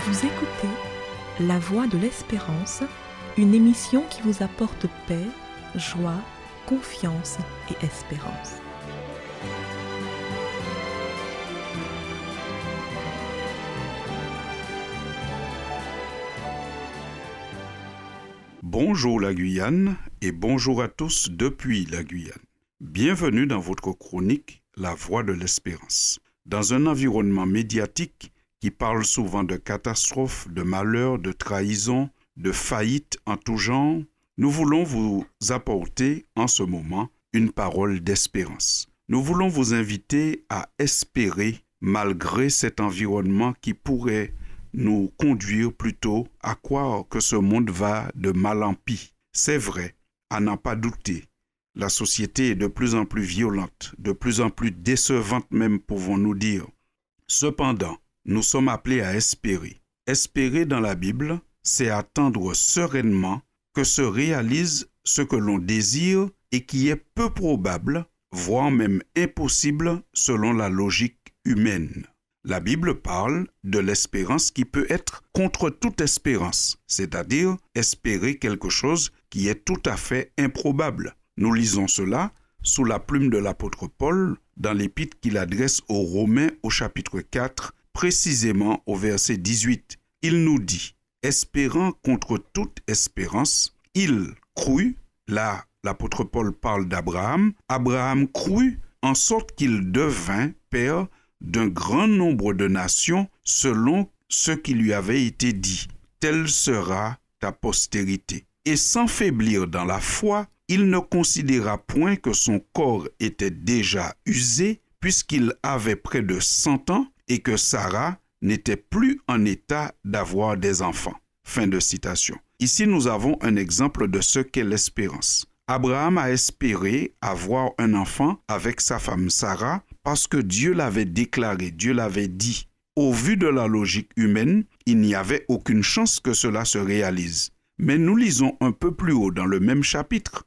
Vous écoutez La Voix de l'Espérance, une émission qui vous apporte paix, joie, confiance et espérance. Bonjour la Guyane et bonjour à tous depuis la Guyane. Bienvenue dans votre chronique La Voix de l'Espérance. Dans un environnement médiatique qui parle souvent de catastrophes, de malheurs, de trahisons, de faillites en tout genre, nous voulons vous apporter en ce moment une parole d'espérance. Nous voulons vous inviter à espérer malgré cet environnement qui pourrait nous conduire plutôt à croire que ce monde va de mal en pis. C'est vrai, à n'en pas douter. La société est de plus en plus violente, de plus en plus décevante même, pouvons-nous dire. Cependant, nous sommes appelés à espérer. Espérer dans la Bible, c'est attendre sereinement que se réalise ce que l'on désire et qui est peu probable, voire même impossible selon la logique humaine. La Bible parle de l'espérance qui peut être contre toute espérance, c'est-à-dire espérer quelque chose qui est tout à fait improbable. Nous lisons cela sous la plume de l'apôtre Paul dans l'épître qu'il adresse aux Romains au chapitre 4, précisément au verset 18. Il nous dit « Espérant contre toute espérance, il crut », là l'apôtre Paul parle d'Abraham, Abraham crut en sorte qu'il devint père d'un grand nombre de nations selon ce qui lui avait été dit. Telle sera ta postérité. Et sans faiblir dans la foi, il ne considéra point que son corps était déjà usé, puisqu'il avait près de 100 ans et que Sarah n'était plus en état d'avoir des enfants. Fin de citation. Ici, nous avons un exemple de ce qu'est l'espérance. Abraham a espéré avoir un enfant avec sa femme Sarah parce que Dieu l'avait déclaré, Dieu l'avait dit. Au vu de la logique humaine, il n'y avait aucune chance que cela se réalise. Mais nous lisons un peu plus haut dans le même chapitre.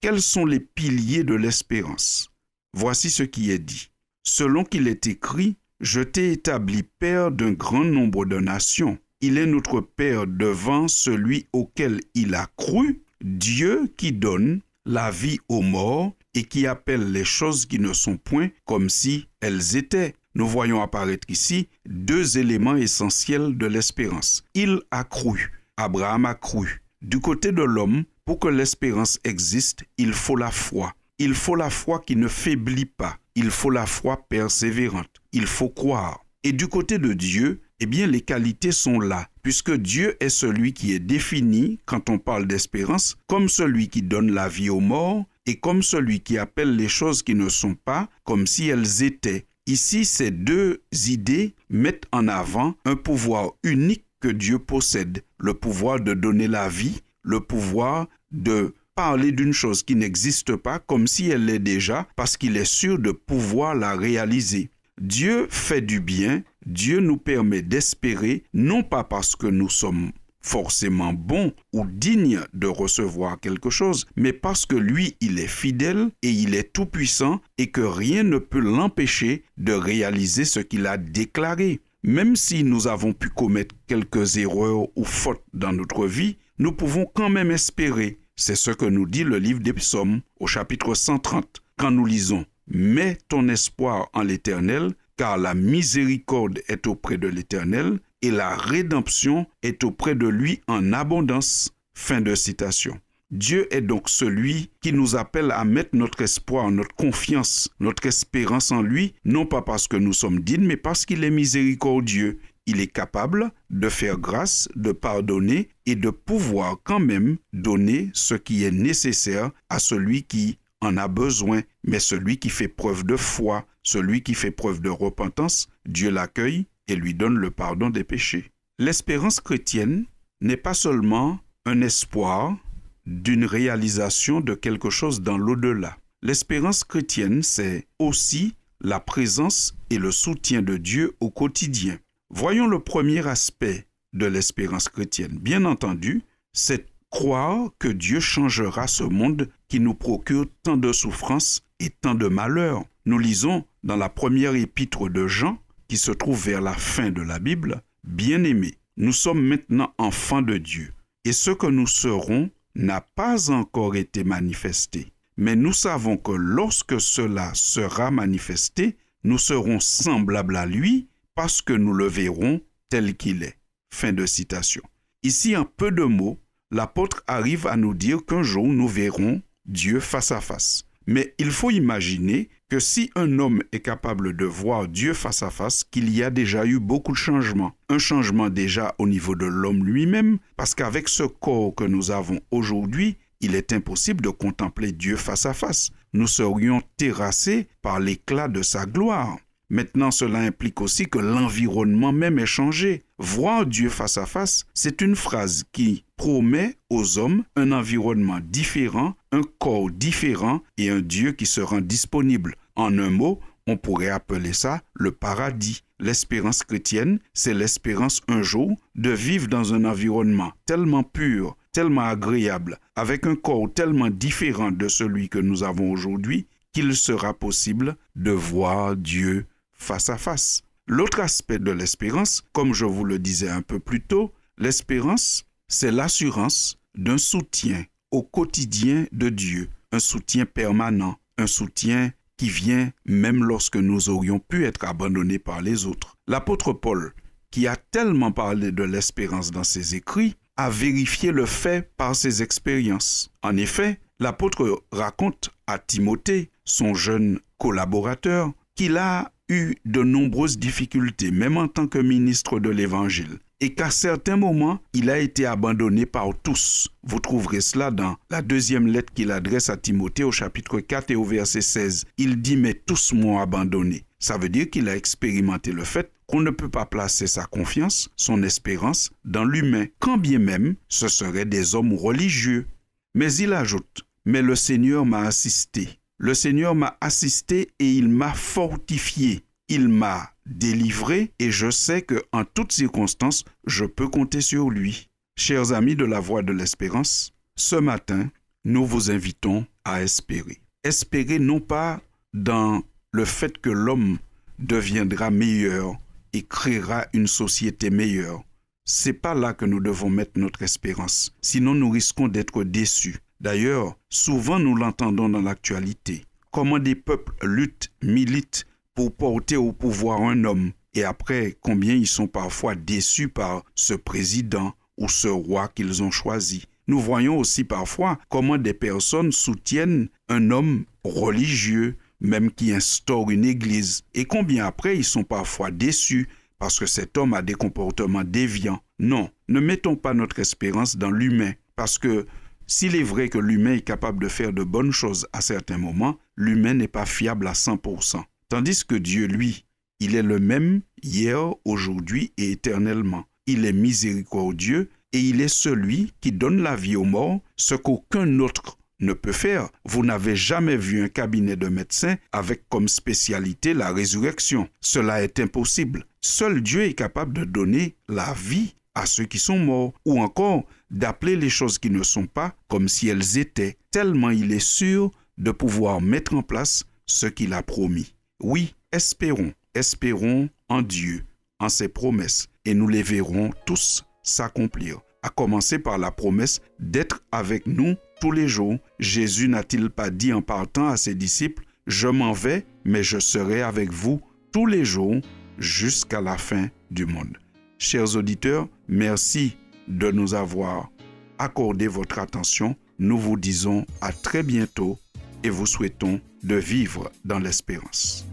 Quels sont les piliers de l'espérance? Voici ce qui est dit. Selon qu'il est écrit, « Je t'ai établi père d'un grand nombre de nations. Il est notre père devant celui auquel il a cru, Dieu qui donne la vie aux morts et qui appelle les choses qui ne sont point comme si elles étaient. » Nous voyons apparaître ici deux éléments essentiels de l'espérance. Il a cru. Abraham a cru. Du côté de l'homme, pour que l'espérance existe, il faut la foi. Il faut la foi qui ne faiblit pas. Il faut la foi persévérante. Il faut croire. Et du côté de Dieu, eh bien, les qualités sont là, puisque Dieu est celui qui est défini, quand on parle d'espérance, comme celui qui donne la vie aux morts et comme celui qui appelle les choses qui ne sont pas comme si elles étaient. Ici, ces deux idées mettent en avant un pouvoir unique que Dieu possède, le pouvoir de donner la vie, le pouvoir de parler d'une chose qui n'existe pas comme si elle l'est déjà, parce qu'il est sûr de pouvoir la réaliser. Dieu fait du bien, Dieu nous permet d'espérer, non pas parce que nous sommes forcément bons ou dignes de recevoir quelque chose, mais parce que lui, il est fidèle et il est tout-puissant et que rien ne peut l'empêcher de réaliser ce qu'il a déclaré. Même si nous avons pu commettre quelques erreurs ou fautes dans notre vie, nous pouvons quand même espérer. C'est ce que nous dit le livre des Psaumes au chapitre 130, quand nous lisons « Mets ton espoir en l'Éternel, car la miséricorde est auprès de l'Éternel et la rédemption est auprès de lui en abondance. » Fin de citation. Dieu est donc celui qui nous appelle à mettre notre espoir, notre confiance, notre espérance en lui, non pas parce que nous sommes dignes, mais parce qu'il est miséricordieux. Il est capable de faire grâce, de pardonner et de pouvoir quand même donner ce qui est nécessaire à celui qui en a besoin. Mais celui qui fait preuve de foi, celui qui fait preuve de repentance, Dieu l'accueille et lui donne le pardon des péchés. L'espérance chrétienne n'est pas seulement un espoir d'une réalisation de quelque chose dans l'au-delà. L'espérance chrétienne, c'est aussi la présence et le soutien de Dieu au quotidien. Voyons le premier aspect de l'espérance chrétienne. Bien entendu, c'est croire que Dieu changera ce monde qui nous procure tant de souffrances et tant de malheurs. Nous lisons dans la première épître de Jean, qui se trouve vers la fin de la Bible, « Bien-aimés, Nous sommes maintenant enfants de Dieu, et ce que nous serons n'a pas encore été manifesté. Mais nous savons que lorsque cela sera manifesté, nous serons semblables à lui parce que nous le verrons tel qu'il est. » Fin de citation. Ici, en peu de mots, l'apôtre arrive à nous dire qu'un jour nous verrons Dieu face à face. Mais il faut imaginer que si un homme est capable de voir Dieu face à face, qu'il y a déjà eu beaucoup de changements. Un changement déjà au niveau de l'homme lui-même, parce qu'avec ce corps que nous avons aujourd'hui, il est impossible de contempler Dieu face à face. Nous serions terrassés par l'éclat de sa gloire. Maintenant, cela implique aussi que l'environnement même est changé. Voir Dieu face à face, c'est une phrase qui promet aux hommes un environnement différent, un corps différent et un Dieu qui se rend disponible. En un mot, on pourrait appeler ça le paradis. L'espérance chrétienne, c'est l'espérance un jour de vivre dans un environnement tellement pur, tellement agréable, avec un corps tellement différent de celui que nous avons aujourd'hui, qu'il sera possible de voir Dieu face à face. L'autre aspect de l'espérance, comme je vous le disais un peu plus tôt, l'espérance, c'est l'assurance d'un soutien au quotidien de Dieu, un soutien permanent, un soutien qui vient même lorsque nous aurions pu être abandonnés par les autres. L'apôtre Paul, qui a tellement parlé de l'espérance dans ses écrits, a vérifié le fait par ses expériences. En effet, l'apôtre raconte à Timothée, son jeune collaborateur, qu'il a eu de nombreuses difficultés, même en tant que ministre de l'Évangile, et qu'à certains moments, il a été abandonné par tous. Vous trouverez cela dans la deuxième lettre qu'il adresse à Timothée au chapitre 4 et au verset 16. Il dit « Mais tous m'ont abandonné ». Ça veut dire qu'il a expérimenté le fait qu'on ne peut pas placer sa confiance, son espérance, dans l'humain, quand bien même ce seraient des hommes religieux. Mais il ajoute « Mais le Seigneur m'a assisté ». Le Seigneur m'a assisté et il m'a fortifié. Il m'a délivré et je sais qu'en toutes circonstances, je peux compter sur lui. Chers amis de la Voix de l'Espérance, ce matin, nous vous invitons à espérer. Espérer non pas dans le fait que l'homme deviendra meilleur et créera une société meilleure. C'est pas là que nous devons mettre notre espérance. Sinon, nous risquons d'être déçus. D'ailleurs, souvent nous l'entendons dans l'actualité. Comment des peuples luttent, militent pour porter au pouvoir un homme. Et après, combien ils sont parfois déçus par ce président ou ce roi qu'ils ont choisi. Nous voyons aussi parfois comment des personnes soutiennent un homme religieux, même qui instaure une église. Et combien après, ils sont parfois déçus parce que cet homme a des comportements déviants. Non, ne mettons pas notre espérance dans l'humain, parce que s'il est vrai que l'humain est capable de faire de bonnes choses à certains moments, l'humain n'est pas fiable à 100%. Tandis que Dieu, lui, il est le même hier, aujourd'hui et éternellement. Il est miséricordieux et il est celui qui donne la vie aux morts, ce qu'aucun autre ne peut faire. Vous n'avez jamais vu un cabinet de médecins avec comme spécialité la résurrection. Cela est impossible. Seul Dieu est capable de donner la vie à ceux qui sont morts, ou encore d'appeler les choses qui ne sont pas comme si elles étaient, tellement il est sûr de pouvoir mettre en place ce qu'il a promis. Oui, espérons en Dieu, en ses promesses, et nous les verrons tous s'accomplir, à commencer par la promesse d'être avec nous tous les jours. Jésus n'a-t-il pas dit en partant à ses disciples, « Je m'en vais, mais je serai avec vous tous les jours jusqu'à la fin du monde ». Chers auditeurs, merci de nous avoir accordé votre attention. Nous vous disons à très bientôt et vous souhaitons de vivre dans l'espérance.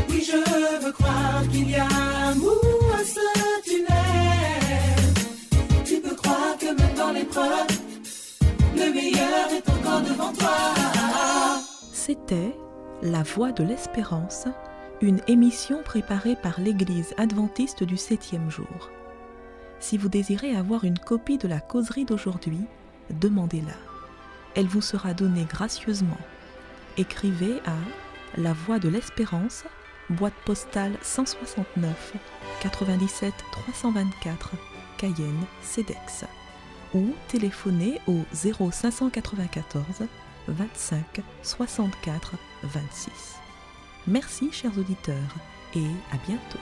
Oui, je veux croire qu'il y a amour à ce tunnel. Tu peux croire que même dans l'épreuve, le meilleur est encore devant toi. C'était La Voix de l'Espérance, une émission préparée par l'Église adventiste du 7e jour. Si vous désirez avoir une copie de la causerie d'aujourd'hui, demandez-la. Elle vous sera donnée gracieusement. Écrivez à La Voix de l'Espérance, boîte postale 169 97 324, Cayenne, CEDEX, ou téléphonez au 0594 25 64 26. Merci chers auditeurs et à bientôt.